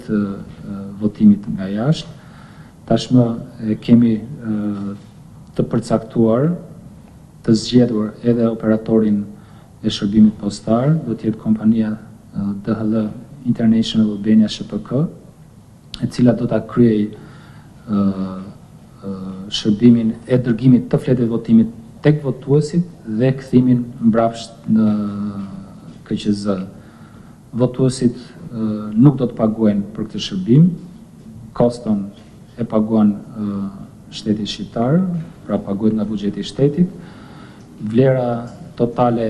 të votimit nga jashtë. Tashmë kemi të përcaktuar, të zgjedhur edhe operatorin e shërbimit postar, do të jetë kompania DHL International Albania SPK, e cila do ta kryej shërbimin e dërgimit të fletëve votimit tek votuesit dhe kthimin mbrapsht në KQZ. Votuesit nuk do të paguajnë për këtë shërbim, koston e paguan shteti shqiptar, pra paguhet nga buxheti i shtetit. Vlera totale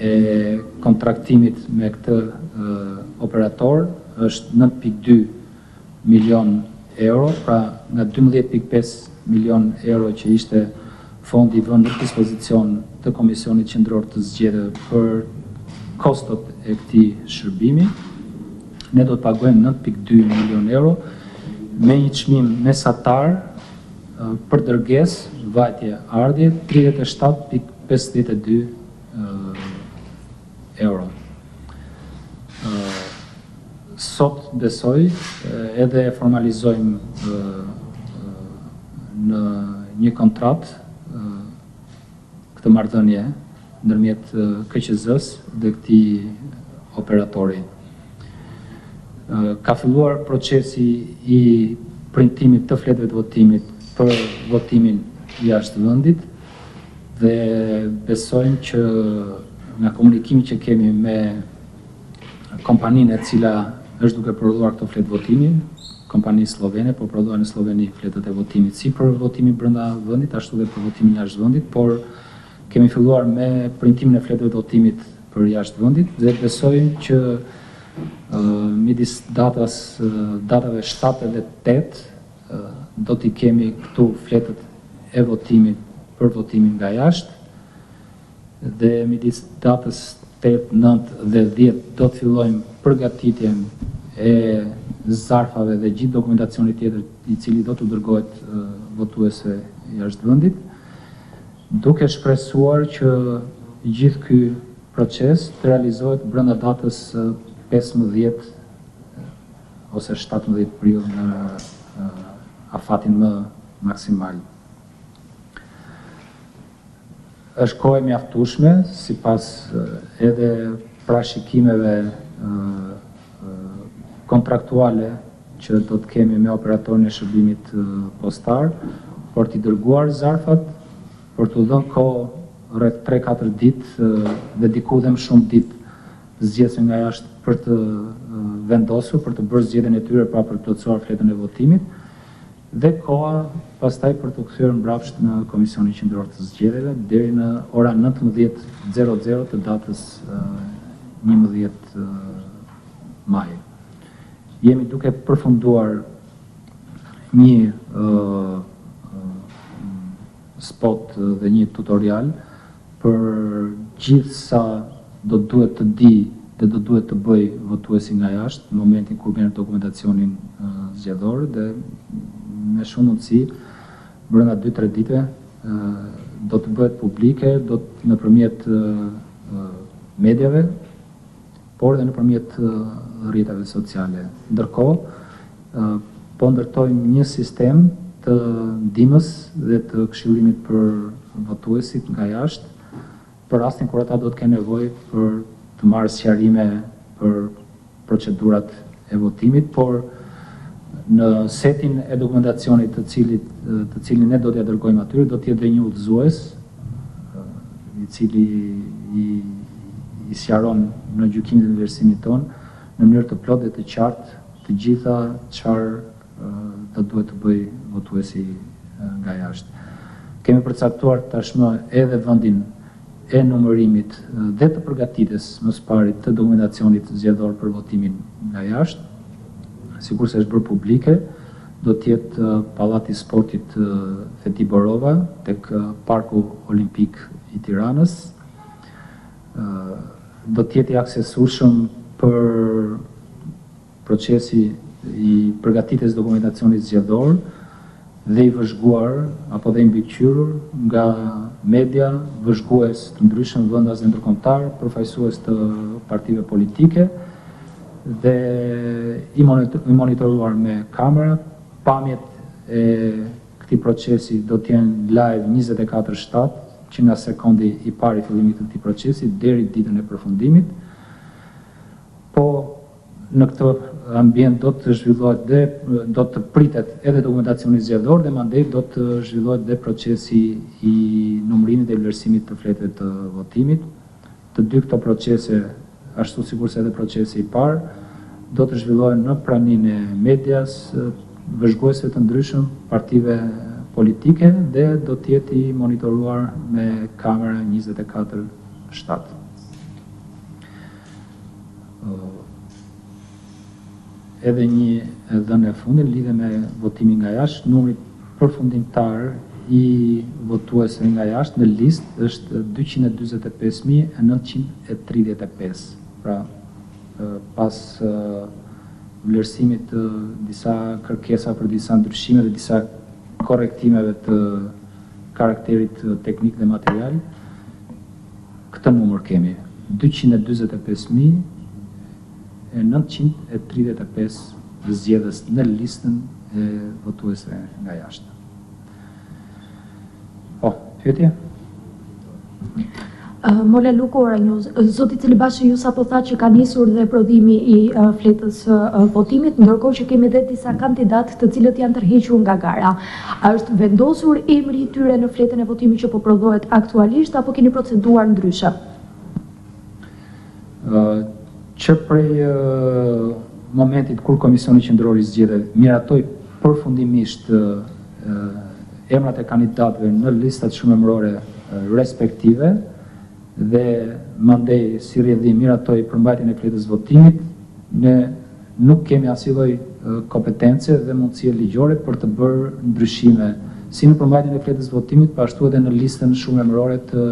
e kontraktimit me këtë operator është 9.2 milion euro, pra nga 12.5 milion euro që ishte fondi vënë në dispozicion të Komisionit Qendror të zgjedhjeve për kostot e këtij shërbimi, ne do të paguajmë 9.2 milion euro me një çmim mesatar për dërgesë, vajtje, ardhje 37.52 euro. Sot besoj edhe formalizojmë në një kontratë këtë marrëdhënie ndërmjet KQZ-s dhe këtij operatori. Ka filluar procesi i printimit të fletëve të votimit për votimin jashtë vendit dhe besojmë që nga komunikimi që kemi me kompaninë e cila është duke prodhuar këto fletë votimi, kompani slovene, po prodhuar në Sloveni fletët e votimit si për votimin brenda vendit, ashtu dhe për votimin jashtë vendit, por kemi filluar me printimin e fletëve të votimit për jashtë vendit dhe besojmë që midis datave 7 dhe 8 do t'i kemi këtu fletët e votimit për votimin nga jashtë dhe midis datës 8, 9 dhe 10 do të fillojmë përgatitjen e zarfave dhe gjithë dokumentacionit tjetër i cili do të dërgohet votuesve jashtë vendit, duke shpresuar që gjithë ky proces të realizohet brenda datës 15 ose 17 prill në afatin më maksimal. Është kohë e mjaftueshme sipas edhe parashikimeve kontraktuale që do të kemi me operatorin e shërbimit postar për t'i dërguar zarfat, për t'u dhënë kohë rreth 3-4 ditë dhe diku dhe më shumë ditë zgjedhësve nga jashtë për të vendosur, për të bërë zgjedhjen e tyre, pra për të plotësuar fletën e votimit, dhe koha pastaj për të kthyer mbrapsht në Komisionin Qendror të Zgjedhjeve deri në ora 19:00 të datës 11 maj. Jemi duke përfunduar një spot dhe një tutorial për gjithë sa do duhet të di dhe do duhet të bëj votuesi nga jashtë në momentin kur merr dokumentacionin zgjedhor dhe me shumë mundësi brenda 2-3 ditëve do të bëhet publike, do të nëpërmjet mediave, por dhe nëpërmjet rrjeteve sociale. Ndërkohë, po ndërtojmë një sistem të ndihmës dhe të këshillimit për votuesit nga jashtë, për rastin kur ata do të kenë nevojë për të marrë sqarime për procedurat e votimit, por në setin e dokumentacionit të cilin ne do t'ia dërgojmë atyre, do të jetë dhe një udhëzues i cili i sqaron në gjykimin dhe vlerësimin ton në mënyrë të plotë dhe të qartë të gjitha çfarë do duhet të bëj votuesi nga jashtë. Kemi përcaktuar tashmë edhe vendin e numërimit dhe të përgatitjes më së pari të dokumentacionit zgjedhor për votimin nga jashtë. Sigurisht është bërë publike, do të jetë Pallati i Sportit Feti Borova tek Parku Olimpik i Tiranës. Do të jetë i aksesueshëm për procesi i përgatitjes dokumentacionit zgjedhor dhe i vëzhguar apo dhe i mbikëqyrur nga media, vëzhgues të ndryshëm vendas dhe ndërkombëtar, përfaqësues të partive politike dhe i monitoruar me kamera. Pamjet e këtij procesi do të jenë live 24/7 që nga sekundi i parë i fillimit të këtij procesi deri ditën e përfundimit. Po në këtë ambient do të zhvillohet do të pritet edhe dokumentacioni zgjedhor dhe mandej do të zhvillohet dhe procesi i numërimit dhe vlerësimit të fletëve të votimit. Të dy këto procese, ashtu sikurse edhe procesi i parë, do të zhvillohen në praninë e medias, vëzhguesve të ndryshëm, partive politike dhe do të jetë i monitoruar me kamera 24/7. Edhe një dhënë e fundit lidhe me votimin nga jashtë, numri përfundimtar i votuesve nga jashtë në listë është 245.935. Pra, pas vlerësimit të disa kërkesa për disa ndryshime dhe disa korrektimeve të karakterit teknik dhe material, këtë numër kemi, 245.935 zgjedhës në listën e votuesve nga jashtë. Po, pyetje? Mola Luku Oranjuz, zoti Celibashi ju sapo tha që ka nisur dhe prodhimi i fletës votimit, ndërkohë që kemi edhe disa kandidatë të cilët janë tërhequr nga gara. A është vendosur emri i tyre në fletën e votimit që po prodhohet aktualisht apo keni proceduar ndryshe? Që prej momentit kur Komisioni Qendror i Zgjedhjeve miratoi përfundimisht emrat e kandidatëve në listat shumëmërore respektive dhe mandej si rrjedhim miratoi përmbajtjen e fletës votimit, ne nuk kemi asnjë kompetence dhe mundësie ligjore për të bërë ndryshime si në përmbajtjen e fletës votimit, po ashtu edhe në listën shumëmërore të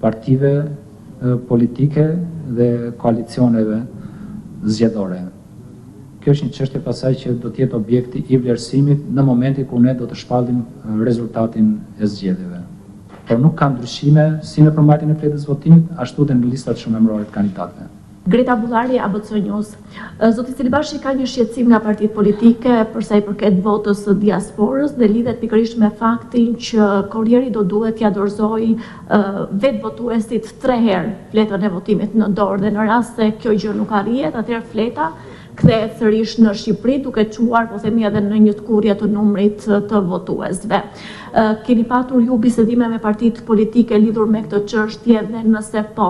partive politike dhe koalicioneve zgjedhore. Kjo është një çështje pasaj që do të jetë objekti i vlerësimit në momentin kur ne do të shpallim rezultatin e zgjedhjeve. Por nuk ka ndryshime si në përmbajtjen e fletës votimit, ashtu edhe në listat shumëmërore të kandidatëve. Greta Bullari, ABC News. Zoti Celibashi ka një shqetësim nga partitë politike për sa i përket votës së diasporës dhe lidhet pikërisht me faktin që kurrieri do duhet t'ia dorëzojë vetë votuesit 3 herë fletën e votimit në dorë dhe në rast se kjo gjë nuk arrihet, atëherë fleta kthehet sërish në Shqipëri duke çuar, po themi edhe në një tkurrje të numrit të votuesve. Keni patur ju bisedime me partitë politike lidhur me këtë çështje dhe nëse po,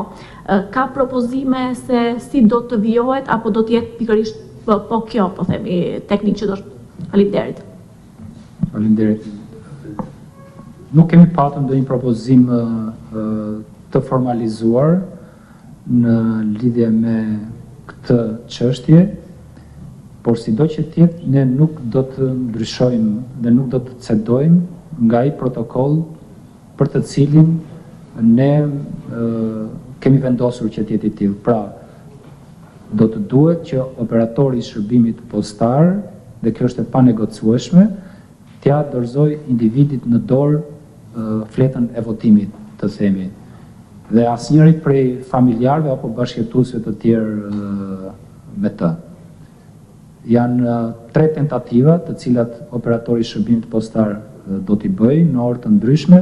ka propozime se si do të vijohet apo do të jetë pikërisht po kjo, po themi, teknik që do Faleminderit. Faleminderit. Nuk kemi patur ndonjë propozim të formalizuar në lidhje me këtë çështje, por sido që tjetë, ne nuk do të ndryshojmë dhe nuk do të cedojmë nga i protokoll për të cilin ne kemi vendosur që tjetë i tillë. Pra, do të duhet që operatori i shërbimit postar, dhe kjo është e panegocueshme, t'ia dorëzoj individit në dorë fletën e votimit, të themi. Dhe asnjëri prej familjarëve apo bashkëjetuesve të tjerë me të. Janë 3 tentativa të cilat operatori i shërbimit postar do t'i bëjë në orë të ndryshme.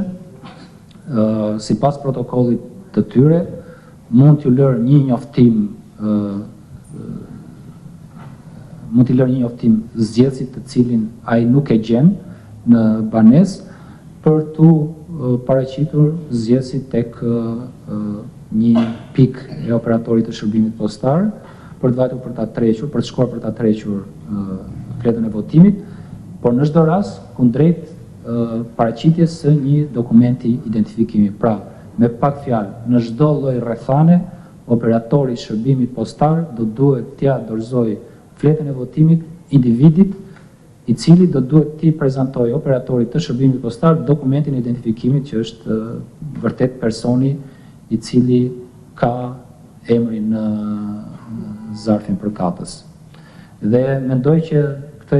Sipas protokollit të tyre, mund t'ju lërë një njoftim zgjedhësit të cilin ai nuk e gjen në banesë për t'u paraqitur zgjedhësit tek një pikë e operatorit të shërbimit postar për të vajtur për ta trequr, për të shkuar për ta trequr fletën e votimit, por në çdo rast kundrejt paraqitjes së një dokumenti identifikimi. Pra, me pak fjalë, në çdo lloj rrethane, operatori i shërbimit postar do duhet t'ia dorëzoj fletën e votimit individit i cili do duhet t'i prezantojë operatorit të shërbimit postar dokumentin e identifikimit që është vërtet personi i cili ka emrin në zarfin përkatës. Dhe mendoj që këtë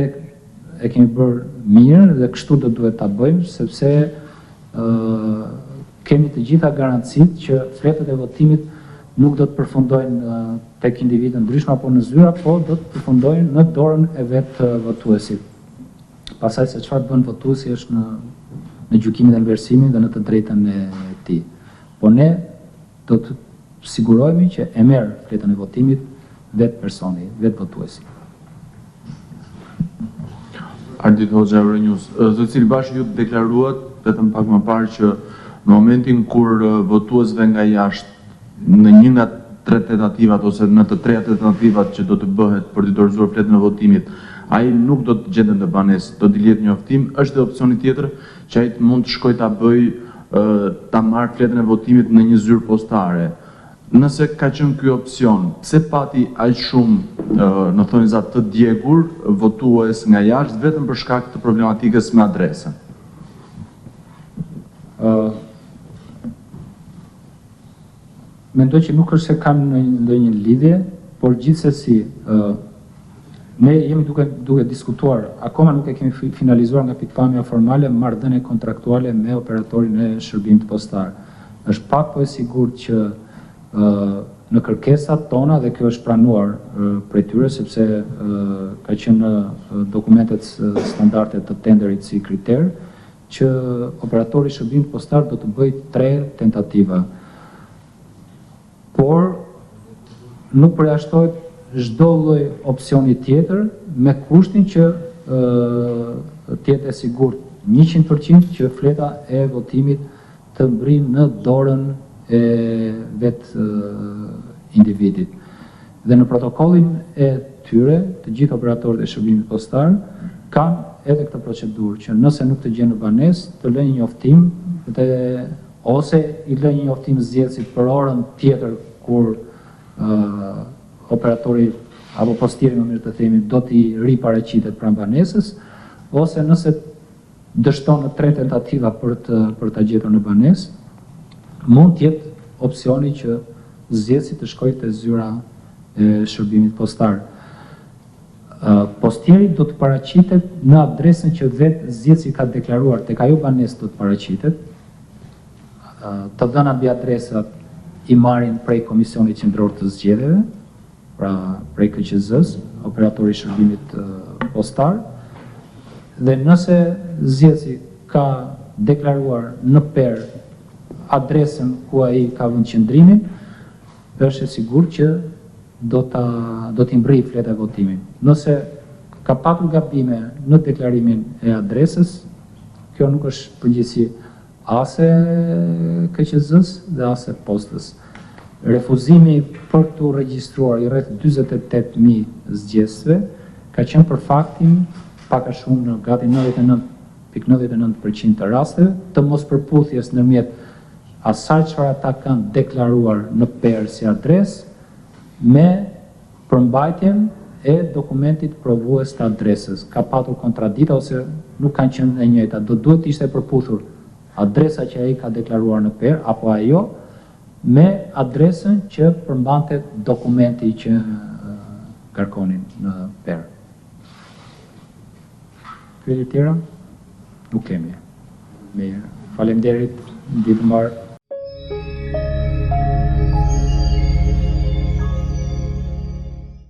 e kemi bërë mirë dhe kështu do duhet ta bëjmë, sepse kemi të gjitha garancitë që fletët e votimit nuk do të përfundojnë tek individë ndryshme apo në zyra, po do të përfundojnë në dorën e vetë votuesit. Pastaj se çfarë bën votuesi është në gjykimin e vlerësimit dhe në të drejtën e tij. Po ne do të sigurohemi që e merr fletën e votimit vetë personi, vetë votuesi. Ardit Hoxha Euronews, zoti Cilibashi ju deklaruat vetëm pak më parë që në momentin kur votuesve nga jashtë në një nga tre tentativat ose në të treja tentativat që do të bëhet për të dorëzuar fletën e votimit, ai nuk do të gjendet në banesë, do t'i lihet njoftim. Është edhe opsioni tjetër që ai mund të shkojë ta bëjë ta marrë fletën e votimit në një zyrë postare. Nëse ka qenë ky opsion, pse pati aq shumë në thonjza të djegur votues nga jashtë vetëm për shkak të problematikës me adresën? Mendoj që nuk është se kam ndonjë lidhje, por gjithsesi ne jemi duke diskutuar, akoma nuk e kemi finalizuar nga pikpamja formale marrëdhënie kontraktuale me operatorin e shërbimit postar. Është pak po e sigurt që në kërkesat tona, dhe kjo është pranuar prej tyre sepse ka qenë në dokumentet standarde të tenderit si kriter, që operatori i shërbimit postar do të bëjë 3 tentativa. Por nuk përjashtohet çdo lloj opsioni tjetër me kushtin që të jetë e sigurt 100% që fleta e votimit të mbrin në dorën e vetë individit. Dhe në protokollin e tyre, të gjithë operatorët e shërbimit postar kanë edhe këtë procedurë që nëse nuk të gjenë në banesë, të lënë një njoftim ose i lënë një njoftim zgjedhësit për orën tjetër kur operatori apo postieri, më mirë të themi, do t'i riparaqitet pranë banesës, ose nëse dështon në 3 tentativa për ta gjetur në banesë, mund të jetë opsioni që zgjedhësi të shkojë te zyra e shërbimit postar. Postieri do të paraqitet në adresën që vetë zgjedhësi ka deklaruar, tek ajo banesë do të paraqitet. Të dhëna mbi adresat i marrin prej Komisionit Qendror të Zgjedhjeve, pra prej KQZ-s, operatori i shërbimit postar, dhe nëse zgjedhësi ka deklaruar në PER adresën ku ai ka vënë qëndrimin, është e sigurt që do t'i mbrijë fleta e votimit. Nëse ka patur gabime në deklarimin e adresës, kjo nuk është përgjegjësi ase KQZ-s dhe ase postës. Refuzimi për të regjistruar i rreth 48.000 zgjedhësve ka qenë për faktin pak a shumë në gati 99.99% të rasteve të mos përputhjes ndërmjet asaj çfarë ata kanë deklaruar në PER si adresë me përmbajtjen e dokumentit provues të adresës. Ka patur kontradikta ose nuk kanë qenë e njëjta. Do duhet të ishte përputhur adresa që ai ka deklaruar në PER apo ajo me adresën që përmbante dokumenti që kërkonin në PER. Pyetje tjera? Nuk kemi. Mirë. Faleminderit, ditë mbarë.